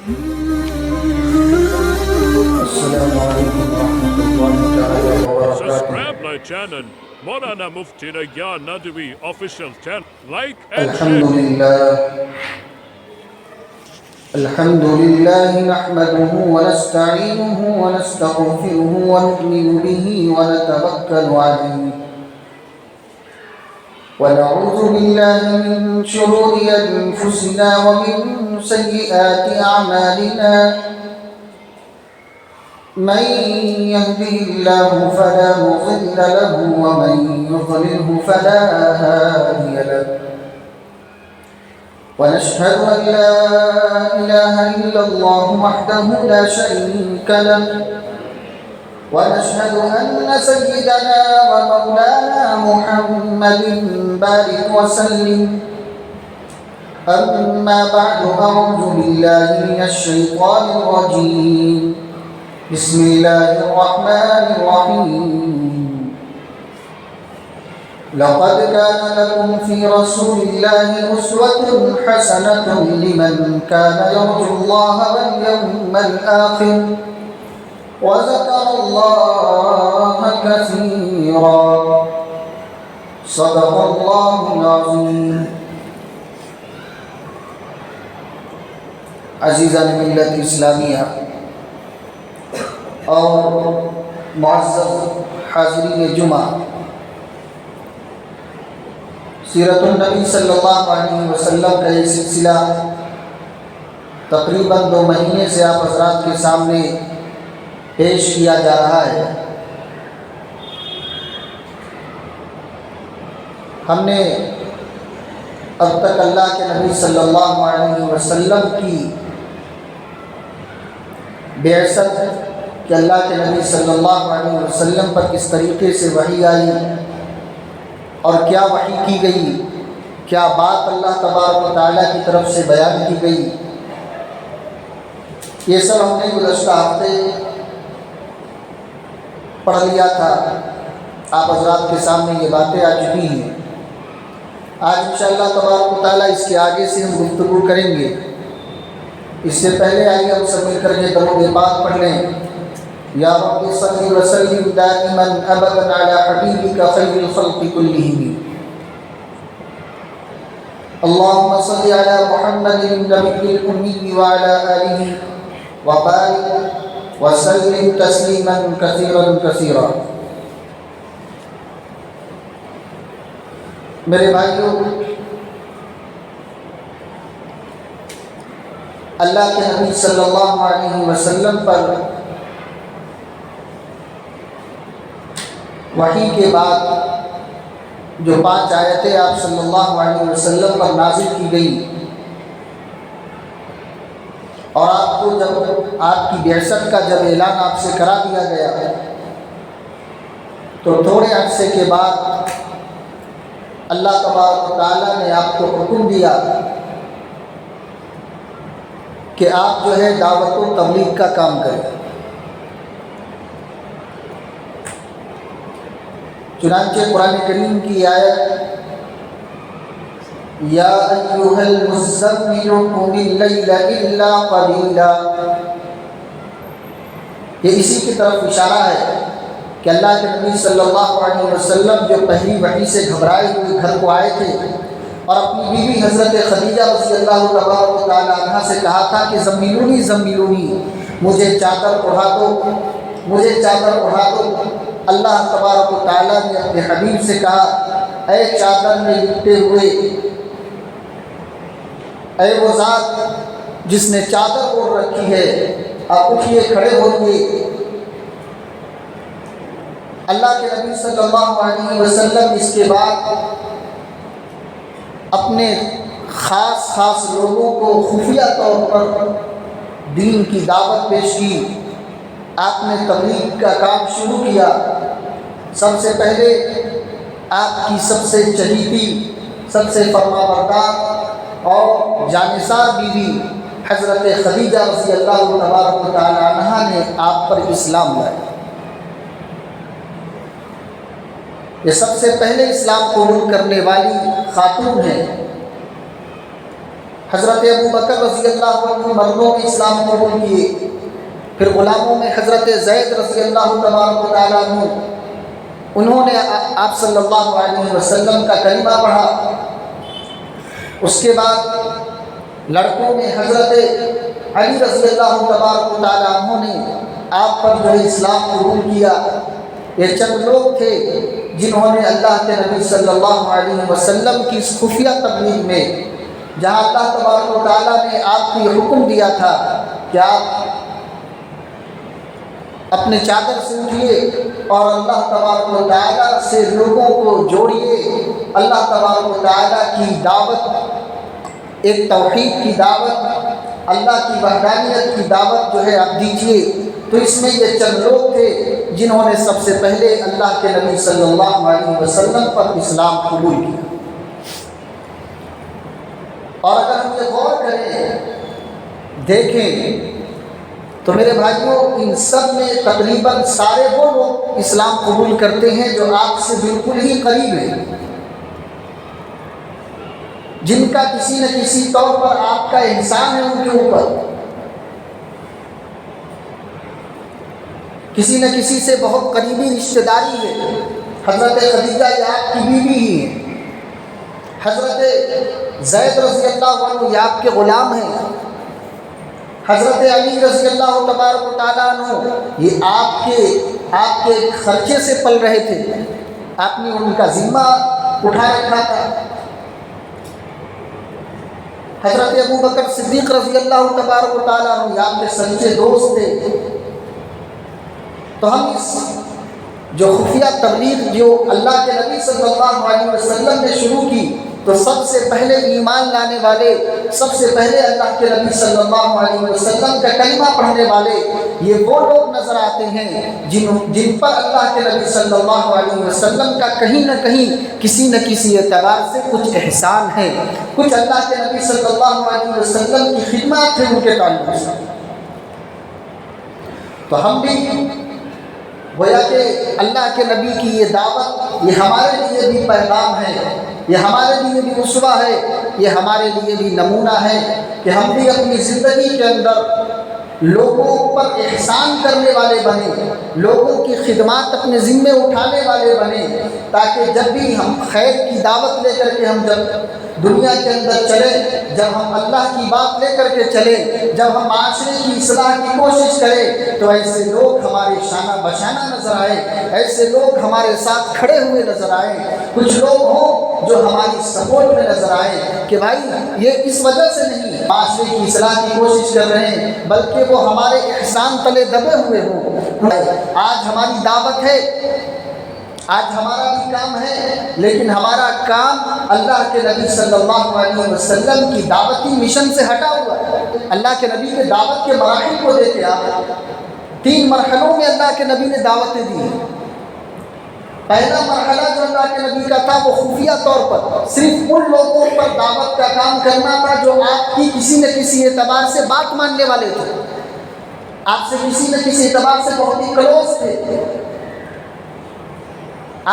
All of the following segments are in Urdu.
السلام علیکم ورحمۃ اللہ تعالی وبرکاتہ۔ Subscribe my channel, Maulana Mufti Rayyan Nadwi official channel. Like and الحمد share. لله نحمده ونستعينه ونستغفره ونؤمن به ونتوكل عليه ونعوذ بالله من شرور أنفسنا ومن سيئات أعمالنا من يهده الله فلا مضل له ومن يضلله فلا هادي له ونشهد أن لا إله إلا الله وحده لا شريك له ونشهد أن سيدنا ومولانا محمد بارك وسلم أما بعد أعوذ بالله من الشيطان الرجيم بسم الله الرحمن الرحيم لقد كان لكم في رسول الله أسوة حسنة لمن كان يرجو الله واليوم الآخر وذكر الله كثيرا صدق الله العظيم۔ عزیزان ملت اسلامیہ اور معزز حاضرین جمعہ، سیرت النبی صلی اللہ علیہ وسلم کا یہ سلسلہ تقریباً 2 مہینے سے آپ حضرات کے سامنے پیش کیا جا رہا ہے۔ ہم نے اب تک اللہ کے نبی صلی اللہ علیہ وسلم کی بعثت کہ اللہ کے نبی صلی اللہ علیہ وسلم پر کس طریقے سے وحی آئی اور کیا وحی کی گئی، کیا بات اللہ تبارک و تعالیٰ کی طرف سے بیان کی گئی، یہ سب ہم نے گزشتہ ہفتے پڑھ لیا تھا۔ آپ حضرات کے سامنے یہ باتیں آ چکی ہیں۔ آج انشاءاللہ تبارک و تعالیٰ اس کے آگے سے ہم گفتگو کریں گے۔ اس سے پہلے آئیے ہم سب مل کر کے درود پاک پڑھ لیں۔ یا رب صلی وسلم دائما ابدا علی حبیبک خیر الخلق کلہم۔ اللهم صل على محمد النبي الأمي وعلى آله وبارك وسلم تسليما كثيرا كثيرا۔ میرے بھائیوں، اللہ کے نبی صلی اللہ علیہ وسلم پر وحی کے بعد جو 5 آیتیں آپ صلی اللہ علیہ وسلم پر نازل کی گئی اور آپ کو جب آپ کی بعثت کا جب اعلان آپ سے کرا دیا گیا تو تھوڑے عرصے کے بعد اللہ تبارک و تعالیٰ نے آپ کو حکم دیا کہ آپ جو ہے دعوت و تبلیغ کا کام کریں۔ چنانچہ قرآن کریم کی آیت یا ایھا المزمل قم اللیل الا قلیلا، یہ اسی کی طرف اشارہ ہے کہ اللہ کے نبی صلی اللہ علیہ وسلم جو پہلی وحی سے گھبرائے ہوئے گھر کو آئے تھے اور اپنی بیوی حضرت خدیجہ رضی اللہ تعالیٰ عنہا سے کہا تھا کہ زمیلونی زمیلونی، مجھے چادر اڑا دو، مجھے چادر اڑا دو۔ اللہ تبارک و تعالیٰ نے اپنے حبیب سے کہا اے چادر میں لپٹے ہوئے، اے وہ ذات جس نے چادر اوڑھ رکھی ہے، آپ اٹھیے، کھڑے ہوئیے۔ اللہ کے نبی صلی اللہ علیہ وسلم اس کے بعد اپنے خاص لوگوں کو خفیہ طور پر دین کی دعوت پیش کی۔ آپ نے تبلیغ کا کام شروع کیا۔ سب سے پہلے آپ کی سب سے چہیتی، سب سے فرما بردار اور جانثار بیوی حضرت خدیجہ رضی اللہ تبارک و تعالی عنہا نے آپ پر اسلام لایا۔ یہ سب سے پہلے اسلام قبول کرنے والی خاتون ہیں۔ حضرت ابو بکر رضی اللہ عنہ مردوں میں اسلام قبول کیے، پھر غلاموں میں حضرت زید رضی اللہ تبارک و تعالیٰ عنہ، انہوں نے آپ صلی اللہ علیہ وسلم کا کلمہ پڑھا۔ اس کے بعد لڑکوں میں حضرت علی رضی اللہ تبارک و تعالیٰ عنہ نے آپ پر جو ہے اسلام قبول کیا۔ یہ چند لوگ تھے جنہوں نے اللہ کے نبی صلی اللہ علیہ وسلم کی اس خفیہ تبلیغ میں، جہاں اللہ تبارک و تعالیٰ نے آپ کو یہ حکم دیا تھا کہ آپ اپنے چادر سے اٹھیے اور اللہ تبارک و تعالیٰ سے لوگوں کو جوڑیے، اللہ تبارک و تعالیٰ کی دعوت، ایک توحید کی دعوت، اللہ کی وحدانیت کی دعوت جو ہے آپ دیجیے۔ تو اس میں یہ چند لوگ تھے جنہوں نے سب سے پہلے اللہ کے نبی صلی اللہ علیہ وسلم پر اسلام قبول کیا۔ اور اگر ہم یہ غور کریں، دیکھیں تو میرے بھائیوں، ان سب میں تقریباً سارے وہ لوگ اسلام قبول کرتے ہیں جو آپ سے بالکل ہی قریب ہیں، جن کا کسی نہ کسی طور پر آپ کا احسان ہے ان کے اوپر، کسی نہ کسی سے بہت قریبی رشتہ داری ہے۔ حضرت خدیجہ یہ آپ کی بیوی ہی ہیں، حضرت زید رضی اللہ عنہ یہ آپ کے غلام ہیں، حضرت علی رضی اللہ تبارک و تعالیٰ عنہ یہ آپ کے خرچے سے پل رہے تھے، آپ نے ان کا ذمہ اٹھا رکھا تھا۔ حضرت ابو بکر صدیق رضی اللہ تبارک و تعالیٰ عنہ یہ آپ کے سچے دوست تھے۔ تو ہم اس جو خفیہ تبلیغ جو اللہ کے نبی صلی اللہ علیہ وسلم نے شروع کی، تو سب سے پہلے ایمان لانے والے، سب سے پہلے اللہ کے نبی صلی اللہ علیہ وسلم کا کلمہ پڑھنے والے یہ وہ لوگ نظر آتے ہیں جن پر اللہ کے نبی صلی اللہ علیہ وسلم کا کہیں نہ کہیں کسی نہ کسی اعتبار سے کچھ احسان ہے، کچھ اللہ کے نبی صلی اللہ علیہ وسلم کی خدمات ہے ان کے تعلق سے۔ تو ہم بھی گویا کہ اللہ کے نبی کی یہ دعوت، یہ ہمارے لیے بھی پیغام ہے، یہ ہمارے لیے بھی اسوہ ہے، یہ ہمارے لیے بھی نمونہ ہے کہ ہم بھی اپنی زندگی کے اندر لوگوں پر احسان کرنے والے بنیں، لوگوں کی خدمات اپنے ذمے اٹھانے والے بنیں، تاکہ جب بھی ہم خیر کی دعوت لے کر کے ہم جب دنیا کے اندر چلیں، جب ہم اللہ کی بات لے کر کے چلیں، جب ہم معاشرے کی اصلاح کی کوشش کریں، تو ایسے لوگ ہمارے شانہ بشانہ نظر آئے، ایسے لوگ ہمارے ساتھ کھڑے ہوئے نظر آئے، کچھ لوگ ہوں جو ہماری سپورٹ میں نظر آئے کہ بھائی یہ اس وجہ سے نہیں معاشرے کی اصلاح کی کوشش کر رہے ہیں، بلکہ وہ ہمارے احسان تلے دبے ہوئے ہوں۔ آج ہماری دعوت ہے، آج ہمارا بھی کام ہے، لیکن ہمارا کام اللہ کے نبی صلی اللہ علیہ وسلم کی دعوتی مشن سے ہٹا ہوا ہے۔ اللہ کے نبی کے دعوت کے مراحل کو دیکھیں آپ، 3 مرحلوں میں اللہ کے نبی نے دعوتیں دی۔ پہلا مرحلہ جو اللہ کے نبی کا تھا وہ خفیہ طور پر صرف ان لوگوں پر دعوت کا کام کرنا تھا جو آپ کی کسی نہ کسی اعتبار سے بات ماننے والے تھے، آپ سے کسی نہ کسی اعتبار سے بہت ہی کلوز تھے،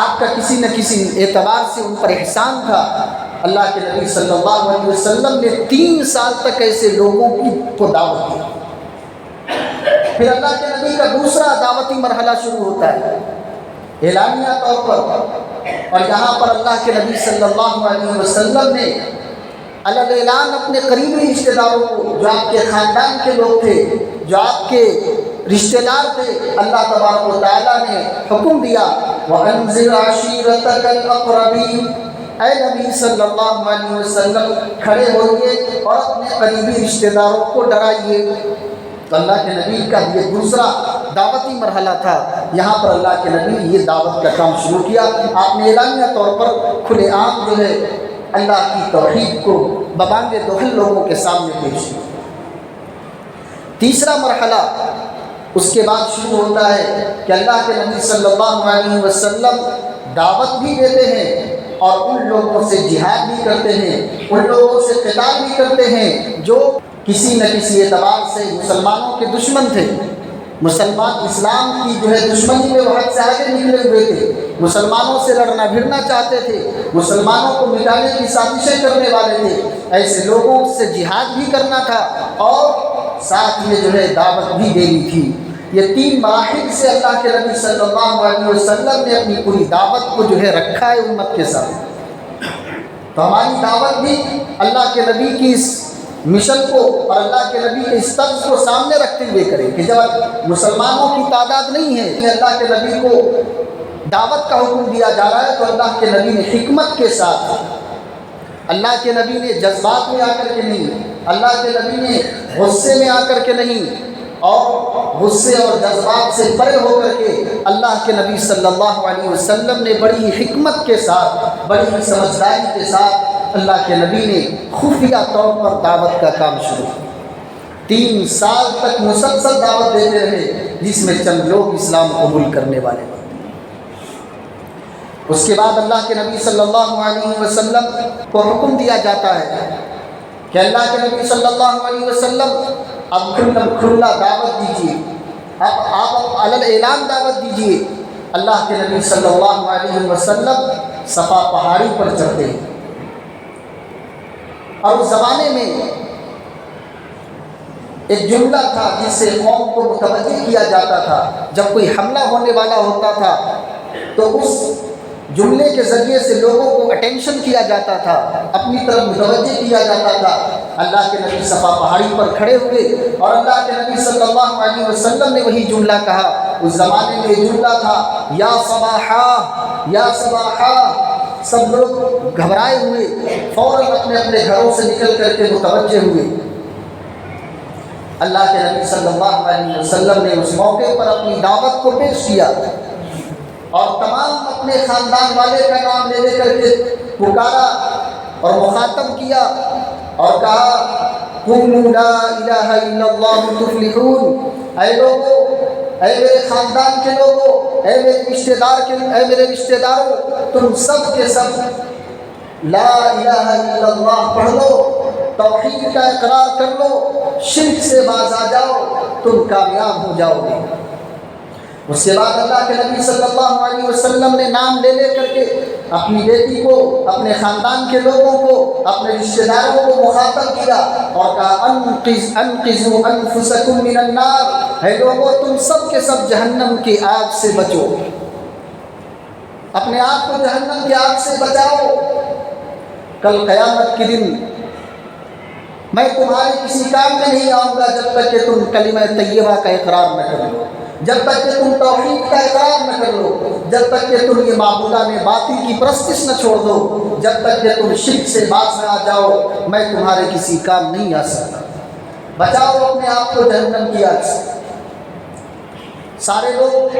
آپ کا کسی نہ کسی اعتبار سے ان پر احسان تھا۔ اللہ کے نبی صلی اللہ علیہ وسلم نے 3 سال تک ایسے لوگوں کو دعوت دی۔ پھر اللہ کے نبی کا دوسرا دعوتی مرحلہ شروع ہوتا ہے اعلانیہ طور پر، اور یہاں پر اللہ کے نبی صلی اللہ علیہ وسلم نے اعلان اپنے قریبی رشتہ داروں کو، جو آپ کے خاندان کے لوگ تھے، جو آپ کے رشتہ دار تھے، اللہ تبارک و تعالیٰ نے حکم دیا وَأَنذِرْ عَشِيرَتَكَ الْأَقْرَبِينَ، اے نبی صلی اللہ علیہ وسلم کھڑے ہوئیے اور اپنے قریبی رشتہ داروں کو ڈرائیے۔ تو اللہ کے نبی کا یہ دوسرا دعوتی مرحلہ تھا، یہاں پر اللہ کے نبی یہ دعوت کا کام شروع کیا۔ آپ نے اعلانیہ طور پر کھلے عام جو ہے اللہ کی توحید کو ببانگ دہل لوگوں کے سامنے پیش کیا۔ تیسرا مرحلہ اس کے بعد شروع ہوتا ہے کہ اللہ کے نبی صلی اللہ علیہ وسلم دعوت بھی دیتے ہیں اور ان لوگوں سے جہاد بھی کرتے ہیں، ان لوگوں سے قتال بھی کرتے ہیں جو کسی نہ کسی اعتبار سے مسلمانوں کے دشمن تھے، مسلمان اسلام کی جو ہے دشمنی میں وہ حد سے آگے نکلے ہوئے تھے، مسلمانوں سے لڑنا بھڑنا چاہتے تھے، مسلمانوں کو مٹانے کی سازشیں کرنے والے تھے۔ ایسے لوگوں سے جہاد بھی کرنا تھا اور ساتھ میں جو ہے دعوت بھی دینی تھی۔ یہ 3 مراحل سے اللہ کے نبی صلی اللہ علیہ وسلم نے اپنی پوری دعوت کو جو ہے رکھا ہے امت کے ساتھ۔ تو ہماری دعوت بھی اللہ کے نبی کی اس مشن کو اور اللہ کے نبی کے اس طرز کو سامنے رکھتے ہوئے کریں کہ جب مسلمانوں کی تعداد نہیں ہے کہ اللہ کے نبی کو دعوت کا حکم دیا جا رہا ہے، تو اللہ کے نبی نے حکمت کے ساتھ، اللہ کے نبی نے جذبات میں آ کر کے نہیں، اللہ کے نبی نے غصے میں آ کر کے نہیں، اور غصے اور جذبات سے پرے ہو کر کے اللہ کے نبی صلی اللہ علیہ وسلم نے بڑی ہی حکمت کے ساتھ، بڑی ہی سمجھداری کے ساتھ اللہ کے نبی نے خفیہ طور پر دعوت کا کام شروع کیا۔ 3 سال تک مسلسل دعوت دیتے رہے، جس میں چند لوگ اسلام قبول کرنے والے بنے۔ اس کے بعد اللہ کے نبی صلی اللہ علیہ وسلم کو حکم دیا جاتا ہے کہ اللہ کے نبی صلی اللہ علیہ وسلم اب کھلا دعوت دیجیے، اب آپ علی اعلان دعوت دیجیے۔ اللہ کے نبی صلی اللہ علیہ وسلم صفا پہاڑی پر چڑھتے ہیں، اور اس زمانے میں ایک جملہ تھا جس سے قوم کو متوجہ کیا جاتا تھا۔ جب کوئی حملہ ہونے والا ہوتا تھا تو اس جملے کے ذریعے سے لوگوں کو اٹینشن کیا جاتا تھا، اپنی طرف متوجہ کیا جاتا تھا۔ اللہ کے نبی صفا پہاڑی پر کھڑے ہوئے اور اللہ کے نبی صلی اللہ علیہ وسلم نے وہی جملہ کہا۔ اس زمانے میں یہ جملہ تھا، یا صباحا یا صباحا۔ سب لوگ گھبرائے ہوئے فوراً اپنے اپنے گھروں سے نکل کر کے متوجہ ہوئے۔ اللہ کے نبی صلی اللہ علیہ وسلم نے اس موقع پر اپنی دعوت کو پیش کیا اور تمام اپنے خاندان والے کا نام لے لے کر کے پکارا اور مخاطب کیا اور کہا، قولوا لا الہ الا اللہ تفلحون۔ اے لوگو، اے میرے خاندان کے لوگوں، اے میرے رشتہ داروں، تم سب کے سب لا الہ الا اللہ پڑھ لو، توحید کا اقرار کر لو، شرک سے باز آ جاؤ، تم کامیاب ہو جاؤ گے۔ اس کے بعد اللہ کے نبی صلی اللہ علیہ وسلم نے نام لے لے کر کے اپنی بیٹی کو، اپنے خاندان کے لوگوں کو، اپنے رشتہ داروں کو مخاطب کیا اور کہا، انقذوا انفسکم من النار۔ اے لوگوں، تم سب کے سب جہنم کی آگ سے بچو، اپنے آپ کو جہنم کی آگ سے بچاؤ۔ کل قیامت کے دن میں تمہارے کسی کام میں نہیں آؤں گا جب تک کہ تم کلمہ طیبہ کا اقرار نہ کر لو، جب تک کہ تم توحید کا اقرار نہ کر لو، جب تک کہ تم یہ معبودان باطل کی پرستش نہ چھوڑ دو، جب تک کہ تم شرک سے باز نہ آ جاؤ، میں تمہارے کسی کام نہیں آ سکتا۔ بچاؤ اپنے آپ کو جہنم کی آگ سے۔ سارے لوگ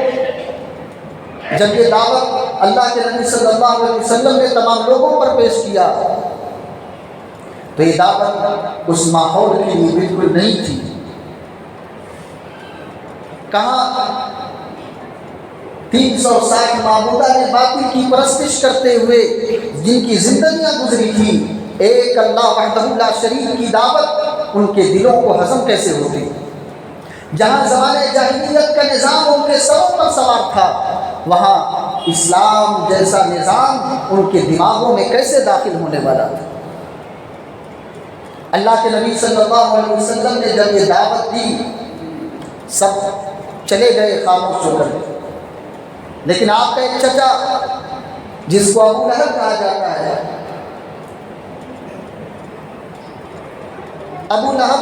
جب یہ دعوت اللہ کے نبی صلی اللہ علیہ وسلم نے تمام لوگوں پر پیش کیا تو یہ دعوت اس ماحول کے لیے بالکل نہیں تھی۔ کہاں 360 معبودان باطل کی پرستش کرتے ہوئے جن کی زندگیاں گزری تھی، ایک اللہ وحدہ لا شریک کی دعوت ان کے دلوں کو ہضم کیسے ہوتی؟ جہاں زمانے جاہلیت کا نظام ان کے سروں پر سوار تھا، وہاں اسلام جیسا نظام ان کے دماغوں میں کیسے داخل ہونے والا تھا؟ اللہ کے نبی صلی اللہ علیہ وسلم نے جب یہ دعوت دی، سب چلے گئے خاموش ہو کر، لیکن آپ کا ایک چچا جس کو ابو لہب کہا جاتا ہے، ابو لہب،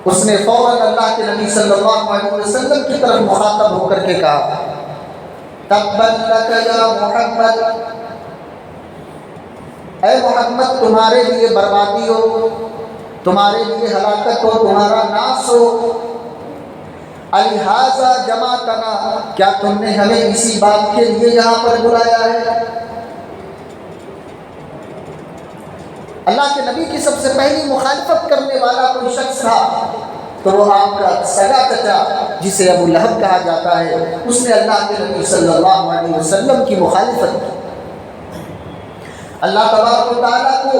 اس نے فوراً اللہ کے نبی صلی اللہ علیہ وسلم کی طرف مخاطب ہو کر کے کہا، تبت لک یا محمد، اے محمد تمہارے لیے بربادی ہو، تمہارے لیے ہلاکت ہو، تمہارا ناس ہو، الہٰذا جمعتنا، کیا تم نے ہمیں اسی بات کے لیے یہاں پر بلایا ہے؟ اللہ کے نبی کی سب سے پہلی مخالفت کرنے والا کوئی شخص تھا تو وہ آپ کا سگا چچا جسے ابو لہب کہا جاتا ہے، اس نے اللہ کے نبی صلی اللہ علیہ وسلم کی مخالفت کی۔ اللہ تبارک و تعالیٰ کو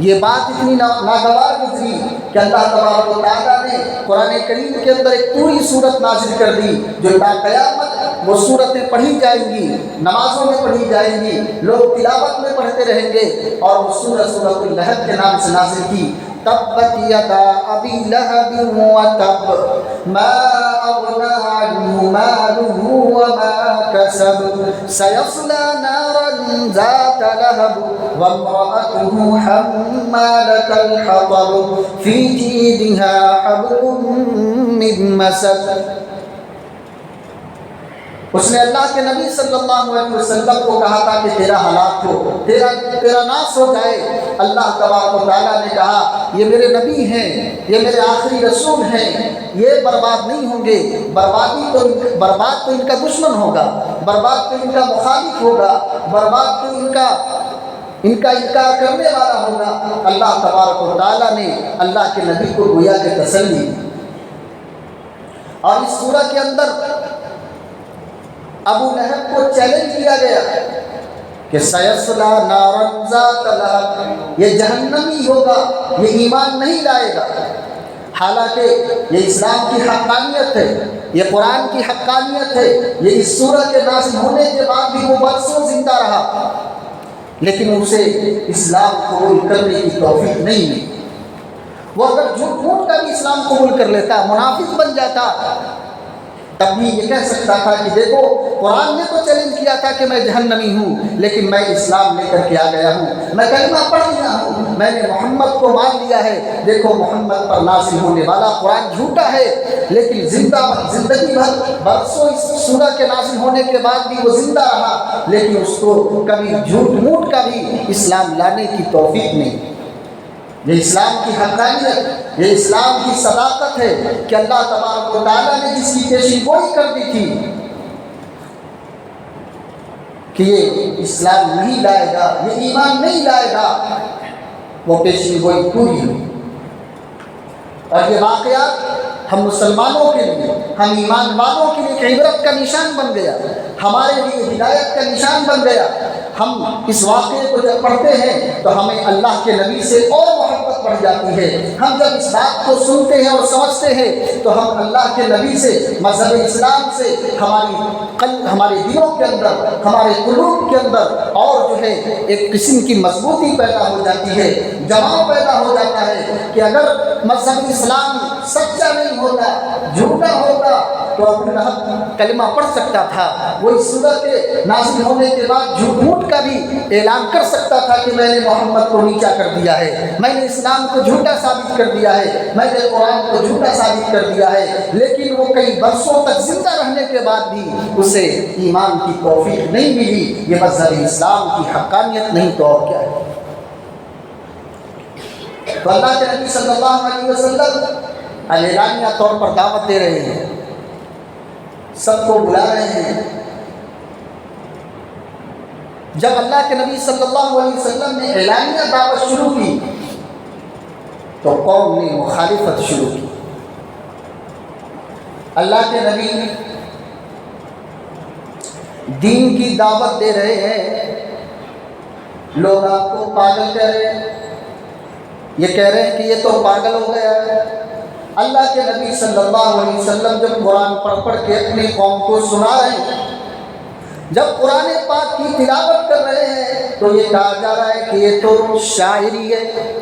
یہ بات اتنی ناگوار گزری کہ اللہ تبارک و تعالیٰ نے قرآن کریم کے اندر ایک پوری صورت نازل کر دی جو تا قیامت وہ صورتیں پڑھی جائیں گی، نمازوں میں پڑھی جائیں گی، لوگ تلاوت میں پڑھتے رہیں گے، اور وہ سورۃ اللہب کے نام سے نازل کی۔ تبت یدا ابی لہب وتب ما اغنی عنہ مالہ وما کسب سیصلی نارا ذات لہب وامرأته حمالة الحطب فی جیدها حبل من مسد۔ اس نے اللہ کے نبی صلی اللہ علیہ وسلم کو کہا تھا کہ تیرا ہلاک ہو، تیرا ناس ہو جائے۔ اللہ تبارک و تعالیٰ نے کہا یہ میرے نبی ہیں، یہ میرے آخری رسول ہیں، یہ برباد نہیں ہوں گے، برباد تو ان کا دشمن ہوگا، برباد تو ان کا مخالف ہوگا، برباد تو ان کا انکار کرنے والا ہوگا۔ اللہ تبارک و تعالیٰ نے اللہ کے نبی کو گویا کہ تسلی دی۔ اور اس سورہ کے اندر ابو لہب کو چیلنج کیا گیا کہ سیصلی نارا ذات لہب، یہ جہنمی ہوگا، یہ ایمان نہیں لائے گا۔ حالانکہ یہ اسلام کی حقانیت ہے، یہ قرآن کی حقانیت ہے، یہ اس سورہ کے نازل ہونے کے بعد بھی وہ برسوں زندہ رہا، لیکن اسے اسلام قبول کرنے کی توفیق نہیں ملی۔ وہ اگر جھوٹ موٹ کا بھی اسلام قبول کر لیتا، منافق بن جاتا، تب بھی یہ کہہ سکتا تھا کہ دیکھو قرآن نے تو چیلنج کیا تھا کہ میں جہنمی ہوں، لیکن میں اسلام لے کر کے آ گیا ہوں، میں کلمہ پڑھ لیا ہوں، میں نے محمد کو مان لیا ہے۔ دیکھو محمد پر نازل ہونے والا قرآن جھوٹا ہے، لیکن زندگی بھر برسوں اس سورہ کے نازل ہونے کے بعد بھی وہ زندہ رہا، لیکن اس کو کبھی جھوٹ موٹ کا بھی اسلام لانے کی توفیق نہیں۔ یہ اسلام کی حقانیت، یہ اسلام کی صداقت ہے کہ اللہ تبارک و تعالیٰ نے جس کی پیشین گوئی کر دی تھی کہ یہ اسلام نہیں لائے گا، یہ ایمان نہیں لائے گا، وہ پیشین گوئی پوری ہوئی۔ اور یہ واقعات ہم مسلمانوں کے لیے، ہم ایمان والوں کے لیے ایک عبرت کا نشان بن گیا، ہمارے لیے ہدایت کا نشان بن گیا۔ ہم اس واقعے کو جب پڑھتے ہیں تو ہمیں اللہ کے نبی سے اور محبت بڑھ جاتی ہے۔ ہم جب اس بات کو سنتے ہیں اور سمجھتے ہیں تو ہم اللہ کے نبی سے، مذہب اسلام سے ہمارے دلوں کے اندر، ہمارے قلوب کے اندر اور جو ہے ایک قسم کی مضبوطی پیدا ہو جاتی ہے، جماؤ پیدا ہو جاتا ہے کہ اگر مذہب اسلام سچا نہیں ہوتا، جھوٹا ہوتا، تو ابو لہب کلمہ پڑھ سکتا تھا، وہ اس سورت کے نازل ہونے کے بعد جھوٹ موٹ کا بھی اعلان کر سکتا تھا کہ میں نے محمد کو نیچا کر دیا ہے، میں نے اسلام کو جھوٹا ثابت کر دیا ہے، میں نے قرآن کو جھوٹا ثابت کر دیا ہے، لیکن وہ کئی برسوں تک زندہ رہنے کے بعد بھی اسے ایمان کی توفیق نہیں ملی۔ یہ مذہب اسلام کی حقانیت نہیں تو اور کیا ہے؟ تو اللہ کے نبی صلی اللہ علیہ وسلم اعلانیہ طور پر دعوت دے رہے ہیں، سب کو بلا رہے ہیں۔ جب اللہ کے نبی صلی اللہ علیہ وسلم نے اعلانیہ دعوت شروع کی تو قوم نے مخالفت شروع کی۔ اللہ کے نبی دین کی دعوت دے رہے ہیں، لوگ آپ کو پاگل کہہ رہے ہیں، یہ کہہ رہے ہیں کہ یہ تو پاگل ہو گیا ہے۔ اللہ کے نبی صلی اللہ علیہ وسلم جب قرآن پڑھ کے اپنی قوم کو سنا رہے ہیں، جب قرآن پاک کی تلاوت کر رہے ہیں تو یہ کہا جا رہا ہے کہ یہ تو شاعری ہے،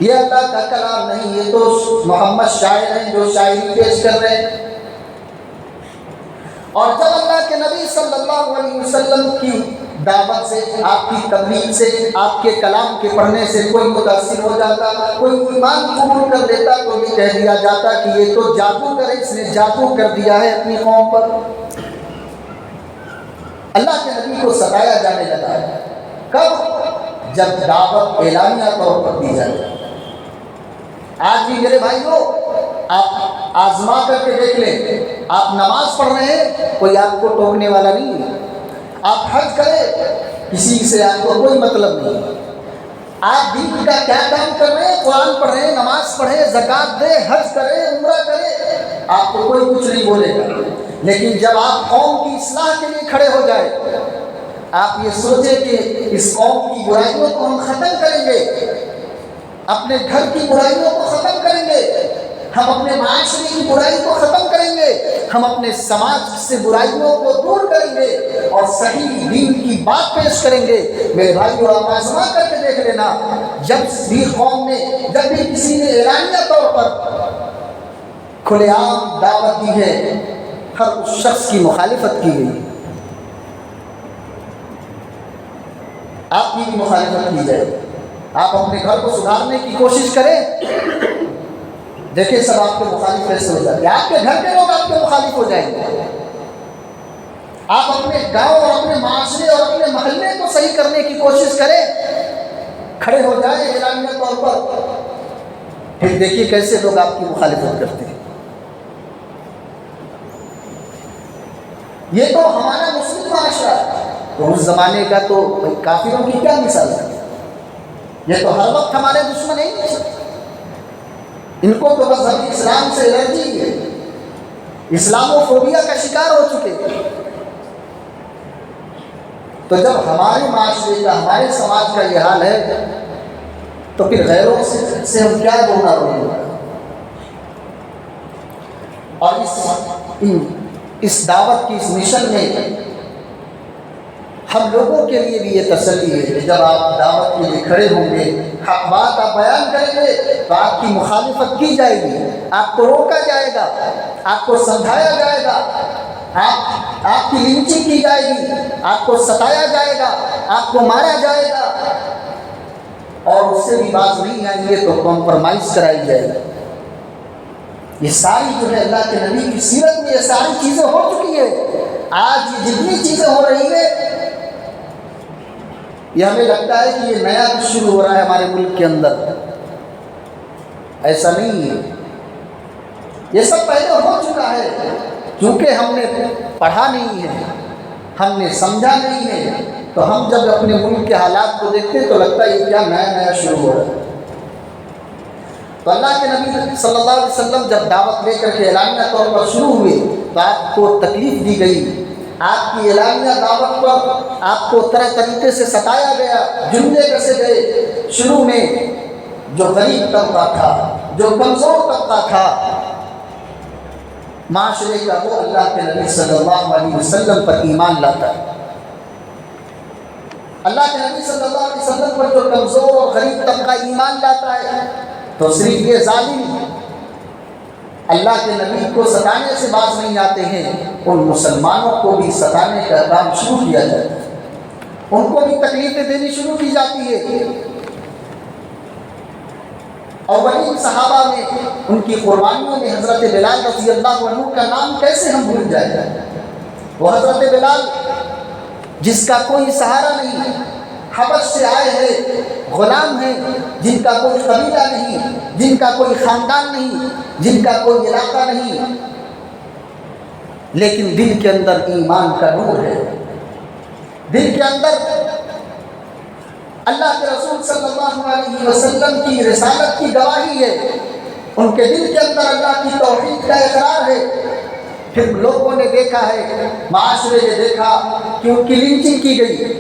یہ اللہ کا کلام نہیں، یہ تو محمد شاعر ہیں جو شاعری پیش کر رہے ہیں۔ اور جب اللہ کے نبی صلی اللہ علیہ وسلم کی دعوت سے، آپ کی تبلیغ سے، آپ کے کلام کے پڑھنے سے کوئی متاثر ہو جاتا، کوئی ایمان قبول کر لیتا تو یہ کہہ دیا جاتا کہ یہ تو جادوگر ہے، اس نے جادو کر دیا ہے اپنی قوم پر۔ اللہ کے نبی کو ستایا جانے لگا ہے۔ کب؟ جب دعوت اعلانیہ طور پر دی جائے۔ آج بھی میرے بھائیوں، آپ آزما کر کے دیکھ لیں، آپ نماز پڑھ رہے ہیں، کوئی آپ کو ٹوکنے والا نہیں ہے، آپ حج کریں، کسی سے آپ کو کوئی مطلب نہیں، آپ دین کا کیا کام کر رہے ہیں، قرآن پڑھیں، نماز پڑھیں، زکوٰۃ دیں، حج کریں، عمرہ کریں، آپ کو کوئی کچھ نہیں بولے گا۔ لیکن جب آپ قوم کی اصلاح کے لیے کھڑے ہو جائے، آپ یہ سوچیں کہ اس قوم کی برائیوں کو ہم ختم کریں گے، اپنے گھر کی برائیوں کو ختم کریں گے، ہم اپنے معاشرے کی برائی کو ختم کریں گے، ہم اپنے سماج سے برائیوں کو دور کریں گے اور صحیح دین کی بات پیش کریں گے۔ میرے بھائیو، آپ آزما کر کے دیکھ لینا، جب بھی قوم نے، جب بھی کسی نے اعلانیہ طور پر کھلے عام دعوت دی ہے، ہر اس شخص کی مخالفت کی گئی۔ آپ کی مخالفت کی جائے، آپ اپنے گھر کو سدھارنے کی کوشش کریں، دیکھیں سب آپ کے مخالف ایسے ہو جائیں گے، آپ کے گھر کے لوگ آپ کے مخالف ہو جائیں گے۔ آپ اپنے گاؤں اور اپنے معاشرے اور اپنے محلے کو صحیح کرنے کی کوشش کریں، کھڑے ہو جائیں اعلانیہ طور پر، پھر دیکھیے کیسے لوگ آپ کی مخالفت کرتے ہیں۔ یہ تو ہمارا مسلم معاشرہ ہے، تو اس زمانے کا تو کافروں کی کیا مثال ہے؟ یہ تو ہر وقت ہمارے دشمن ہیں، ان کو تو بس ابھی اسلام سے الرجی ہے، اسلامو فوبیا کا شکار ہو چکے۔ تو جب ہمارے معاشرے کا، ہمارے سماج کا یہ حال ہے، تو پھر غیروں سے ہم کیا رونا روئیں گے؟ اور اس دعوت کی اس مشن میں ہم لوگوں کے لیے بھی یہ تسلی ہے کہ جب آپ دعوت کے لیے کھڑے ہوں گے، حق بات آپ بیان کریں گے، تو آپ کی مخالفت کی جائے گی، آپ کو روکا جائے گا، آپ کو سمجھایا جائے گا، آپ کی لنچنگ کی جائے گی، آپ کو ستایا جائے گا، آپ کو مارا جائے گا، اور اس سے بھی باز نہیں آئیں گے تو کمپرومائز کرائی جائے گی۔ یہ ساری جو ہے اللہ کے نبی کی سیرت میں یہ ساری چیزیں ہو چکی ہیں۔ آج یہ جتنی چیزیں ہو رہی ہیں، یہ ہمیں لگتا ہے کہ یہ نیا کچھ شروع ہو رہا ہے ہمارے ملک کے اندر، ایسا نہیں ہے، یہ سب پہلے ہو چکا ہے، کیونکہ ہم نے پڑھا نہیں ہے، ہم نے سمجھا نہیں ہے، تو ہم جب اپنے ملک کے حالات کو دیکھتے تو لگتا ہے یہ کیا نیا نیا شروع ہو رہا ہے۔ تو اللہ کے نبی صلی اللہ علیہ وسلم جب دعوت لے کر کے اعلانیہ طور پر شروع ہوئے تو آپ کو تکلیف دی گئی، آپ کی اعلانیہ دعوت پر آپ کو طرح طریقے سے ستایا گیا، جملے کسے گئے۔ شروع میں جو غریب طبقہ تھا، جو کمزور طبقہ تھا معاشرے کا، وہ اللہ کے نبی صلی اللہ علیہ وسلم پر ایمان لاتا ہے۔ اللہ کے نبی صلی اللہ علیہ وسلم پر جو کمزور اور غریب طبقہ ایمان لاتا ہے، تو صرف یہ ظالم اللہ کے نبی کو ستانے سے باز نہیں آتے ہیں، ان مسلمانوں کو بھی ستانے کا کام شروع کیا جاتا ہے، ان کو بھی تکلیفیں دینی شروع کی جاتی ہے۔ اولین صحابہ میں، ان کی قربانیوں میں حضرت بلال رضی اللہ عنہ کا نام کیسے ہم بھول جائیں؟ وہ حضرت بلال جس کا کوئی سہارا نہیں، حبش سے آئے ہیں، غلام ہیں، جن کا کوئی قبیلہ نہیں، جن کا کوئی خاندان نہیں، جن کا کوئی علاقہ نہیں، لیکن دل کے اندر ایمان کا نور ہے، دل کے اندر اللہ کے رسول صلی اللہ علیہ وسلم کی رسالت کی گواہی ہے، ان کے دل کے اندر اللہ کی توحید کا اقرار ہے۔ پھر لوگوں نے دیکھا ہے، معاشرے نے دیکھا کہ ان کی لنچنگ کی گئی،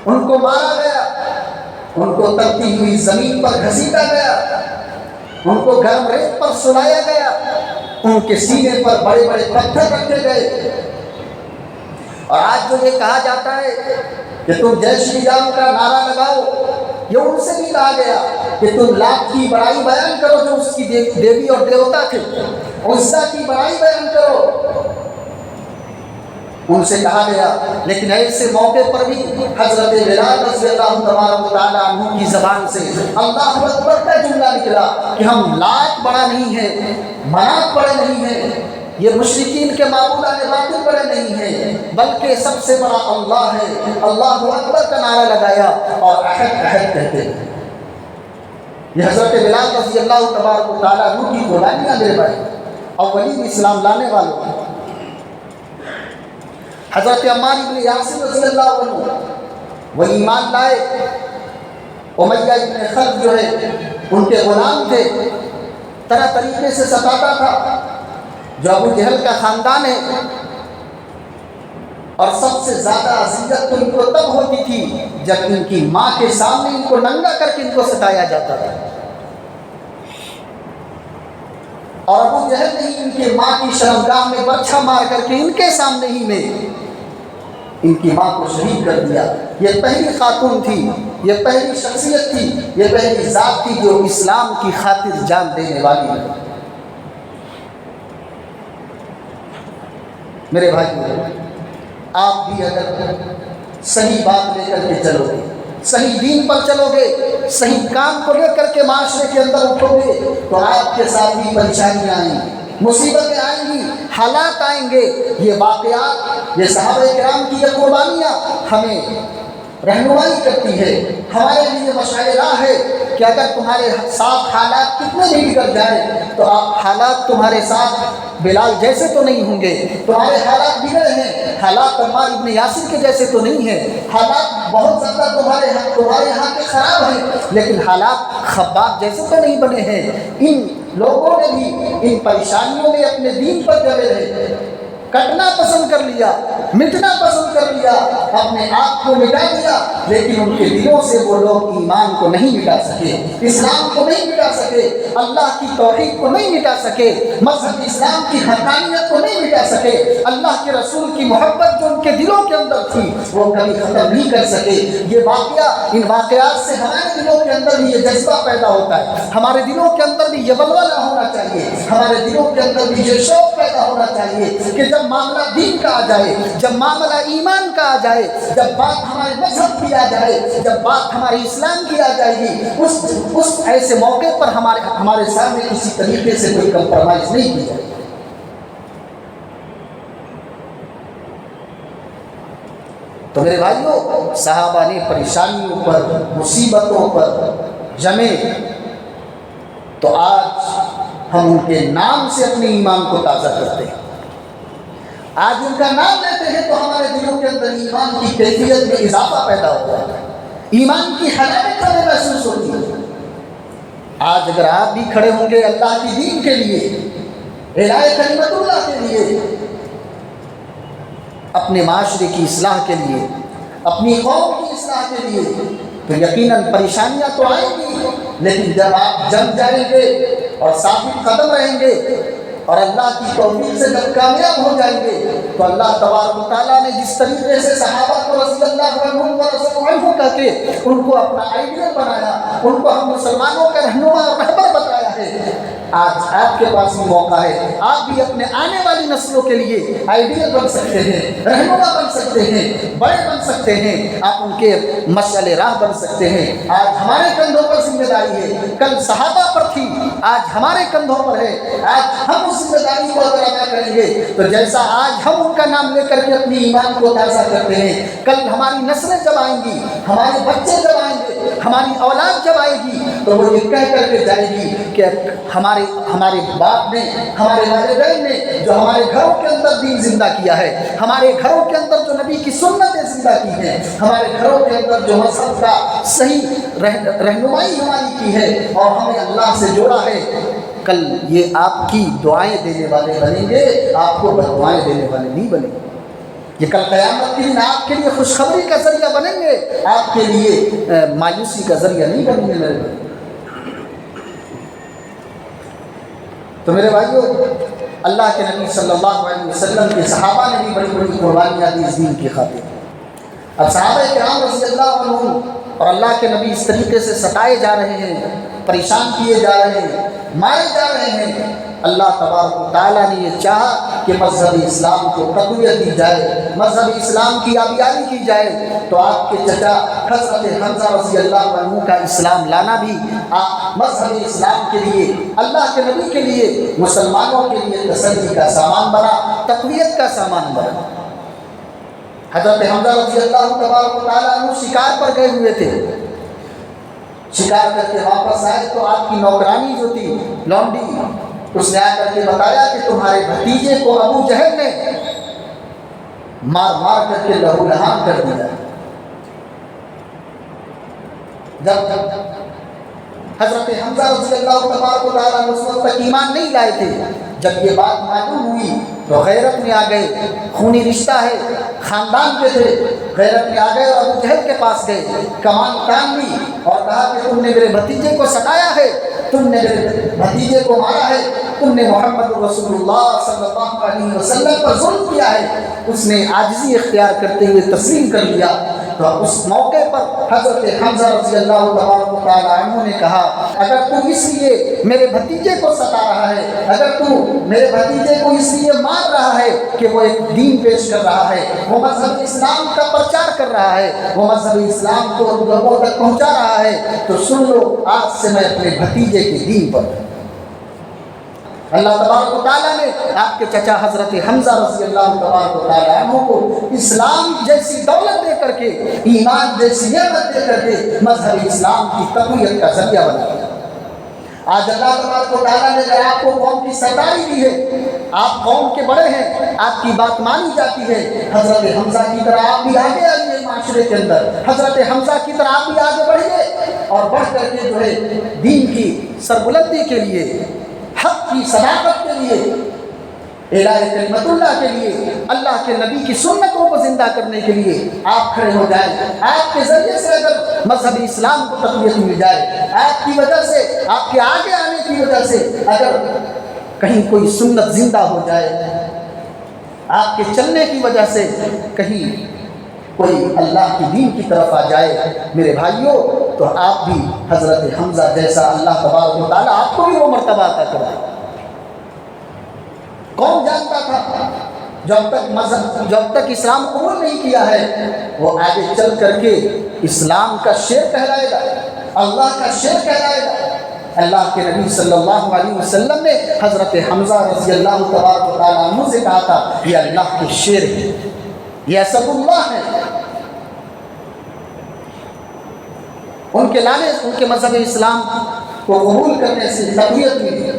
ان کو مارا گیا، ان کو تپتی ہوئی زمین پر گھسیٹا گیا، ان کو گرم ریت پر سلایا گیا، ان کے سینے پر بڑے بڑے پتھر رکھے گئے۔ اور آج جو یہ کہا جاتا ہے کہ تم جے شری رام کا نعرہ لگاؤ، یہ ان سے بھی کہا گیا کہ تم لات کی بڑائی بیان کرو جو اس کی دیوی اور دیوتا تھے، عزا کی بڑائی بیان کرو، ان سے کہا گیا۔ لیکن ایسے موقع پر بھی حضرت بلال رضی اللہ تبارک تعالیٰ عنہ کی زبان سے اللہ اکبر کا جملہ نکلا کہ ہم لات بڑا نہیں ہے، منات بڑے نہیں ہیں، یہ مشرکین کے معبودان باطل بڑے نہیں ہیں، بلکہ سب سے بڑا اللہ ہے۔ اللہ اکبر کا نعرہ لگایا اور احد احد کہتے ہیں۔ یہ حضرت بلال رضی اللہ تبارک تعالیٰ عنہ کی قربانیاں میرے بھائی، اولین اسلام لانے والوں ہیں۔ حضرت عمار بن یاسر رضی اللہ عنہ وہ ایمان لائے، امیہ بن خلف جو ہے ان کے غلام تھے، طرح طریقے سے ستاتا تھا، جو ابو جہل کا خاندان ہے، اور سب سے زیادہ اذیت تو ان کو تب ہوتی تھی جب ان کی ماں کے سامنے ان کو ننگا کر کے ان کو ستایا جاتا تھا، اور ابو جہل نے ان کی ماں کی شرمگاہ میں برچھا مار کر کے ان کے سامنے ہی میں ان کی ماں کو شہید کر دیا۔ یہ پہلی خاتون تھی، یہ پہلی شخصیت تھی، یہ پہلی ذات تھی جو اسلام کی خاطر جان دینے والی ہے۔ میرے بھائی، آپ بھی اگر صحیح بات لے کر کے چلو گے، صحیح دین پر چلو گے، صحیح کام کو لے کر کے معاشرے کے اندر اٹھو گے، تو آپ کے ساتھ بھی پریشانیاں آئیں گی، مصیبتیں آئیں گی، حالات آئیں گے۔ یہ واقعات، یہ صحابہ کرام کی یہ قربانیاں ہمیں رہنمائی کرتی ہے، ہمارے لیے مشعل راہ ہے کہ اگر تمہارے ساتھ حالات کتنے بھی بگڑ جائیں تو حالات تمہارے ساتھ بلال جیسے تو نہیں ہوں گے، تمہارے حالات بگڑے ہیں، حالات عمار ابن یاسر کے جیسے تو نہیں ہیں، حالات بہت زیادہ تمہارے یہاں کے خراب ہیں، لیکن حالات خباب جیسے تو نہیں بنے ہیں۔ ان لوگوں نے بھی ان پریشانیوں میں اپنے دین پر جمے رہے، کٹنا پسند کر لیا، مٹنا پسند کر لیا، اپنے آپ کو مٹا دیا، لیکن ان کے دلوں سے وہ لوگ ایمان کو نہیں مٹا سکے، اسلام کو نہیں مٹا سکے، اللہ کی توحید کو نہیں مٹا سکے، مذہب اسلام کی حقانیت کو نہیں مٹا سکے، اللہ کے رسول کی محبت جو ان کے دلوں کے اندر تھی وہ کبھی ختم نہیں کر سکے۔ یہ واقعہ، ان واقعات سے ہمارے دلوں کے اندر بھی یہ جذبہ پیدا ہوتا ہے، ہمارے دلوں کے اندر بھی یہ ولولہ ہونا چاہیے، ہمارے دلوں کے اندر بھی یہ شوق پیدا ہونا چاہیے کہ جب معاملہ دین کا آ جائے، جب معاملہ ایمان کا آ جائے، جب بات ہمارے مذہب کی آ جائے، جب بات ہمارے اسلام کی آ جائے گی، اس ایسے موقع پر ہمارے سامنے کسی طریقے سے کوئی کمپرومائز نہیں کی جائے۔ تو میرے بھائیوں، صحابہ نے پریشانیوں پر، مصیبتوں پر جمے، تو آج ہم ان کے نام سے اپنے ایمان کو تازہ کرتے ہیں، آج ان کا نام لیتے ہیں تو ہمارے دلوں کے اندر ایمان کی کیفیت میں اضافہ پیدا ہوتا ہے، ایمان کی حلاوت ہمیں محسوس ہوتی ہے۔ آج اگر آپ بھی کھڑے ہوں گے اللہ کی دین کے لیے، اعلاء کلمت اللہ کے لیے، اپنے معاشرے کی اصلاح کے لیے، اپنی قوم کی اصلاح کے لیے، تو یقیناً پریشانیاں تو آئیں گی، لیکن جب آپ جم جائیں گے اور ثابت قدم رہیں گے اور اللہ کی توفیق سے جب کامیاب ہو جائیں گے، تو اللہ تبارک و تعالیٰ نے جس طریقے سے صحابہ کو رضی اللہ عنہ کہہ کے ان کو اپنا آئیڈیل بنایا، ان کو ہم مسلمانوں کا رہنما اور رہبر بتایا ہے، آج آپ کے پاس بھی موقع ہے، آپ بھی اپنے آنے والی نسلوں کے لیے آئیڈیل بن سکتے ہیں، رہنما بن سکتے ہیں، بڑے بن سکتے ہیں، آپ ان کے مشعل راہ بن سکتے ہیں۔ آج ہمارے کندھوں پر ذمہ داری ہے، کل صحابہ پر تھی، آج ہمارے کندھوں پر ہے، آج ہم اس ذمہ داری کو اگر ادا کریں گے تو جیسا آج ہم ان کا نام لے کر کے اپنی ایمان کو تازہ کرتے ہیں، کل ہماری نسلیں جب آئیں گی، ہمارے بچے جب آئیں گے، ہماری اولاد جب آئے گی، تو وہ یہ کہہ کر کے جائے گی کہ ہمارے باپ نے، ہمارے والدین نے جو ہمارے گھروں کے اندر دین زندہ کیا ہے، ہمارے گھروں کے اندر جو نبی کی سنتیں زندہ کی ہیں، ہمارے گھروں کے اندر جو مذہب کا صحیح رہنمائی ہماری کی ہے اور ہمیں اللہ سے جوڑا ہے، کل یہ آپ کی دعائیں دینے والے بنیں گے، آپ کو بددعائیں دینے والے نہیں بنیں گے۔ یہ کل قیامت کے دن آپ کے لیے خوشخبری کا ذریعہ بنیں گے، آپ کے لیے مایوسی کا ذریعہ نہیں بنیں گے میرے بھائی۔ تو میرے بھائیوں، اللہ کے نبی صلی اللہ علیہ وسلم کے صحابہ نے بھی بڑی بڑی قربانیاں دی اس دین کی خاطر۔ اب صحابہ کرام رضی اللہ عنہم اور اللہ کے نبی اس طریقے سے ستائے جا رہے ہیں، پریشان کیے جا رہے ہیں، مارے جا رہے ہیں، اللہ تبارک و تعالیٰ نے یہ چاہا کہ مذہب اسلام کو تقویت دی جائے، مذہب اسلام کی آبیاری کی جائے، تو آپ کے چچا حضرت حمزہ رضی اللہ عنہ کا اسلام لانا بھی مذہب اسلام کے لیے، اللہ کے نبی کے لیے، مسلمانوں کے لیے تسلی کا سامان بنا، تقویت کا سامان بنا۔ حضرت حمزہ رضی اللہ تبارک و تعالیٰ عنہ شکار پر گئے ہوئے تھے، شکار کر کے واپس آئے تو آپ کی نوکرانی جو تھی لونڈی، اس نے آ کر کے بتایا کہ تمہارے بھتیجے کو ابو جہل نے مار مار کر کے لہو لہان کر دیا۔ جب حضرت حمزہ رضی اللہ تبارک و تعالیٰ عنہ اس وقت تک ایمان نہیں لائے تھے، جب یہ بات معلوم ہوئی تو غیرت میں آ گئے، خونی رشتہ ہے، خاندان کے تھے، غیرت میں آ گئے اور ابو جہل کے پاس گئے، کمان تان لی اور کہا کہ تم نے میرے بھتیجے کو ستایا ہے، تم نے میرے بھتیجے کو مارا ہے، تم نے محمد رسول اللہ صلی اللہ علیہ وسلم پر ظلم کیا ہے۔ اس نے عاجزی اختیار کرتے ہوئے تسلیم کر لیا۔ تو اس موقع پر حضرت حمزہ رضی اللہ تبارک و تعالیٰ عنہ نے کہا اگر تو اس لیے میرے بھتیجے کو ستا رہا ہے، اگر تو میرے بھتیجے کو اس لیے مار رہا ہے کہ وہ ایک دین پیش کر رہا ہے، وہ مذہب اسلام کا پرچار کر رہا ہے، وہ مذہب اسلام کو لوگوں تک پہنچا رہا ہے، تو سن لو آج سے میں اپنے بھتیجے کے دین پر ہوں۔ اللہ تبارک و تعالیٰ نے آپ کے چچا حضرت حمزہ رضی اللہ تبارک و تعالیٰ عنہ کو اسلام جیسی دولت دے کر کے، ایمان جیسی نعمت دے کر کے مذہب اسلام کی تقویت کا ذریعہ بنا دیا۔ آج اللہ تبارک و تعالیٰ نے اگر آپ کو قوم کی سرداری دی ہے، آپ قوم کے بڑے ہیں، آپ کی بات مانی جاتی ہے، حضرت حمزہ کی طرح آپ بھی آگے آئیے معاشرے کے اندر، حضرت حمزہ کی طرح آپ بھی آگے بڑھیے اور بڑھ کر کے جو ہے دین کی سربلندی کے لیے، حق کی صداقت کے لیے، اعلاء کلمت اللہ کے لیے، اللہ کے نبی کی سنتوں کو زندہ کرنے کے لیے آپ کھڑے ہو جائیں۔ آپ کے ذریعے سے اگر مذہب اسلام کو تقویت مل جائے، آپ کی وجہ سے، آپ کے آگے آنے کی وجہ سے اگر کہیں کوئی سنت زندہ ہو جائے، آپ کے چلنے کی وجہ سے کہیں کوئی اللہ کی دین کی طرف آ جائے، میرے بھائیوں، تو آپ بھی حضرت حمزہ جیسا اللہ تبارک و تعالیٰ آپ کو بھی وہ مرتبہ عطا کر دے۔ کون جانتا تھا جب تک اسلام قبول نہیں کیا ہے، وہ آگے چل کر کے اسلام کا شیر کہلائے گا، اللہ کا شیر کہلائے گا۔ اللہ کے نبی صلی اللہ علیہ وسلم نے حضرت حمزہ رضی اللہ تبارک و تعالیٰ عنہ سے کہا تھا یہ اللہ کے شیر ہے، یہ اسد اللہ ہے۔ ان کے لانے، ان کے مذہب اسلام کو قبول کرنے سے تقویت ملی۔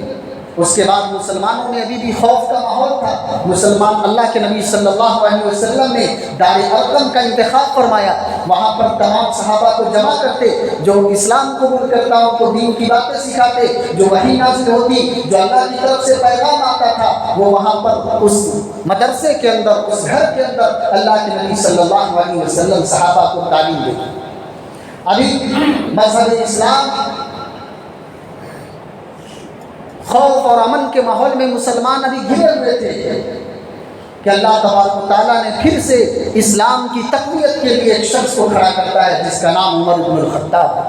اس کے بعد مسلمانوں میں ابھی بھی خوف کا ماحول تھا۔ مسلمان، اللہ کے نبی صلی اللہ علیہ وسلم نے دار ارقم کا انتخاب فرمایا، وہاں پر تمام صحابہ کو جمع کرتے، جو اسلام قبول کرتا ہوں کو دین کی باتیں سکھاتے، جو وحی نازل ہوتی، جو اللہ کی طرف سے پیغام آتا تھا، وہ وہاں پر اس مدرسے کے اندر، اس گھر کے اندر اللہ کے نبی صلی اللہ علیہ وسلم صحابہ کو تعلیم دیتے۔ ابھی مذہب اسلام خوف اور امن کے ماحول میں مسلمان ابھی گھرے ہوئے تھے کہ اللہ تبارک و تعالیٰ نے پھر سے اسلام کی تقویت کے لیے ایک شخص کو کھڑا کرتا ہے جس کا نام عمر بن الخطاب ہے۔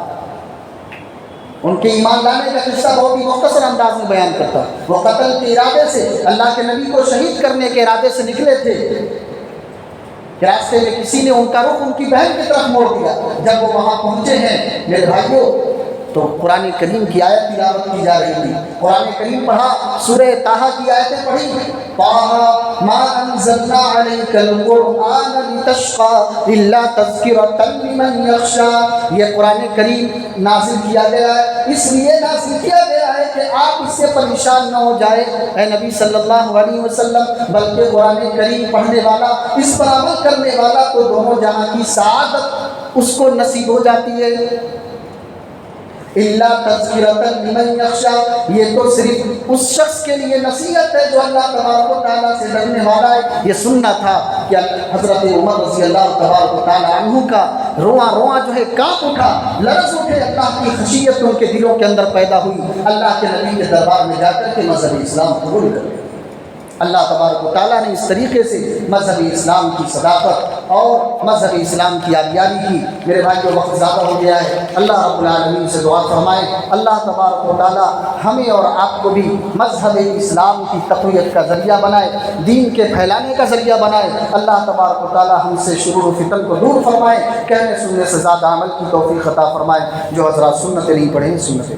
ان کے ایمان لانے کا قصہ بہت ہی مختصر انداز میں بیان کرتا ہے۔ وہ قتل کے ارادے سے، اللہ کے نبی کو شہید کرنے کے ارادے سے نکلے تھے، راستے میں کسی نے ان کا رخ ان کی بہن کی طرف موڑ دیا۔ جب وہ وہاں پہنچے ہیں میرے بھائیوں، تو قرآن کریم کی آیت تلاوت کی جا رہی تھی۔ قرآن کریم پڑھا، سورہ طٰہٰ کی آیتیں پڑھی، طٰہٰ ما انزلنا علیک القرآن لتشقى الا تذکرۃ لمن یخشی۔ یہ قرآن کریم نازل کیا گیا ہے، اس لیے نازل کیا گیا ہے کہ آپ اس سے پریشان نہ ہو جائے اے نبی صلی اللہ علیہ وسلم، بلکہ قرآن کریم پڑھنے والا، اس پر عمل کرنے والا تو دونوں جہاں کی سعادت اس کو نصیب ہو جاتی ہے۔ اللہ تذکرۃ لمن یخشی، یہ تو صرف اس شخص کے لیے نصیحت ہے جو اللہ تبارک و تعالیٰ سے ڈرنے والا ہے۔ یہ سننا تھا کہ حضرت عمر رضی اللہ تبارک و تعالیٰ عنہ کا رواں جو ہے کانپ اٹھا، لرز اٹھے، اللہ کی خشیت ان کے دلوں کے اندر پیدا ہوئی، اللہ کے نبی کے دربار میں جا کر کے مذہب اسلام قبول کر لیا۔ اللہ تبارک و تعالیٰ نے اس طریقے سے مذہب اسلام کی صداقت اور مذہب اسلام کی آبیاری کی۔ میرے بھائیو، وقت زیادہ ہو گیا ہے، اللہ رب العالمین سے دعا فرمائے اللہ تبارک و تعالیٰ ہمیں اور آپ کو بھی مذہب اسلام کی تقویت کا ذریعہ بنائے، دین کے پھیلانے کا ذریعہ بنائے۔ اللہ تبارک و تعالیٰ ہم سے شرور و فتن کو دور فرمائے، کہنے سننے سے زیادہ عمل کی توفیق عطا فرمائے۔ جو حضرات سنتیں نہیں پڑھیں سنتیں